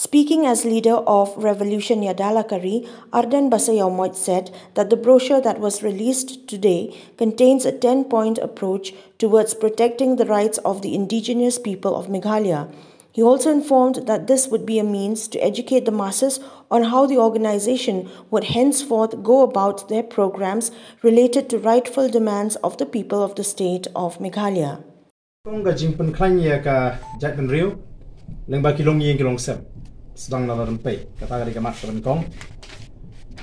Speaking as leader of Revolution Iada, ARDENT BASAIAWMOIT said that the brochure that was released today contains a 10-point approach towards protecting the rights of the indigenous people of Meghalaya. He also informed that this would be a means to educate the masses on how the organization would henceforth go about their programs related to rightful demands of the people of the state of Meghalaya. Lengba kilong yin kilong sem sedang nalaran pay kata kali kamat kaban kong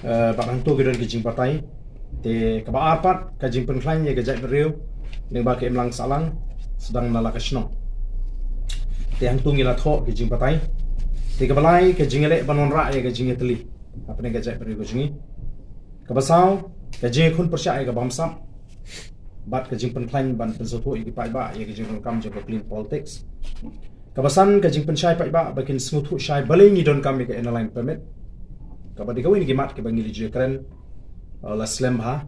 barang tu gidan kijing patai te kaba arpat kajing penklain ye gajak beriu lengba ke emlang salang sedang nala kasno te hang tungi la tho kijing patai te kabalai kajing elek banon ra ye kajing teli apne gajak beriu kajing kabasau kajing khun persya ye kabamsam bat kajing penklain ban pensoto ye pai ba ye kajing kam je clean politics kabasan kajing pensyai pai ba bakin smutu syai balai ni don kami ke airline permit kabadi kawin gimat ke bangi lije keren la slam ha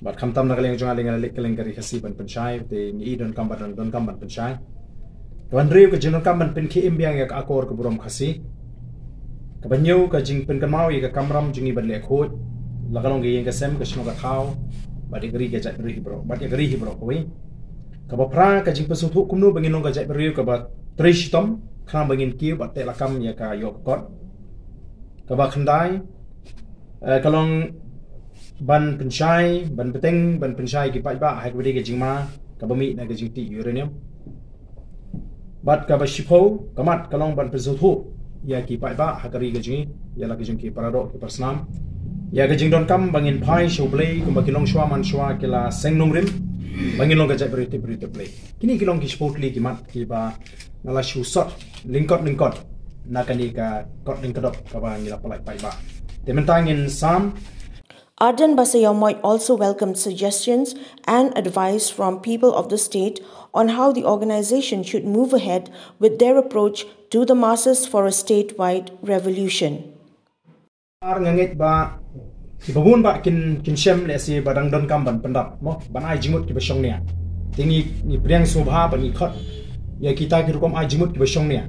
bat khamtam na kaleng jonga lenga lek kaleng kari khasi ban pensyai te ni don kam ban pensyai wan riu ke jinon kam ban pen ki imbiang ya akor ke burom khasi kabanyo kajing pen kamau ye ke kamram jungi ban lek khoj la kalong ge ke sem ke shno ka thau bat igri ke jat ri bro bat igri hi bro koi kabapra kajing pesutu kumnu bangin long kajak beriu kabat tristom kham bangin kiu bat te lakam ya ka yok kot kaba khandai kalong ban pensyai ban peteng ban pensyai ki pai ba hai kwedi kajing ma kabami na kajing ti uranium bat kaba shipo kamat kalong ban pesutu ya ki pai ba hakari kajing ya la kajing ki parado ki persnam ya kajing don kam bangin pai shoblei kumbakilong shwa man shwa kila sengnum rim bangin long gajak berita play kini kilong ki sport league mat ki ba nala shu sot lingkot nakani ka kot lingkot ka ba ngila palai pai ba tementangin sam. ARDENT BASAIAWMOIT also welcomed suggestions and advice from people of the state on how the organization should move ahead with their approach to the masses for a statewide revolution. Ngangit ba ki babun ba kin shem le si badang don kam ban pendap mo ban ai jimut ki besong nia tingi ni priang subha ban ni khot ya kita ki rukom ai jimut ki besong nia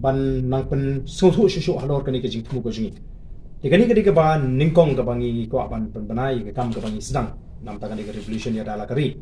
ban nang pen suthu shu halor kani ke jing thu ko jingi tikani kadi ke ban ningkong ka bangi ko ban banai ke kam ka bangi sedang nam ta kani ke revolution ya dala kari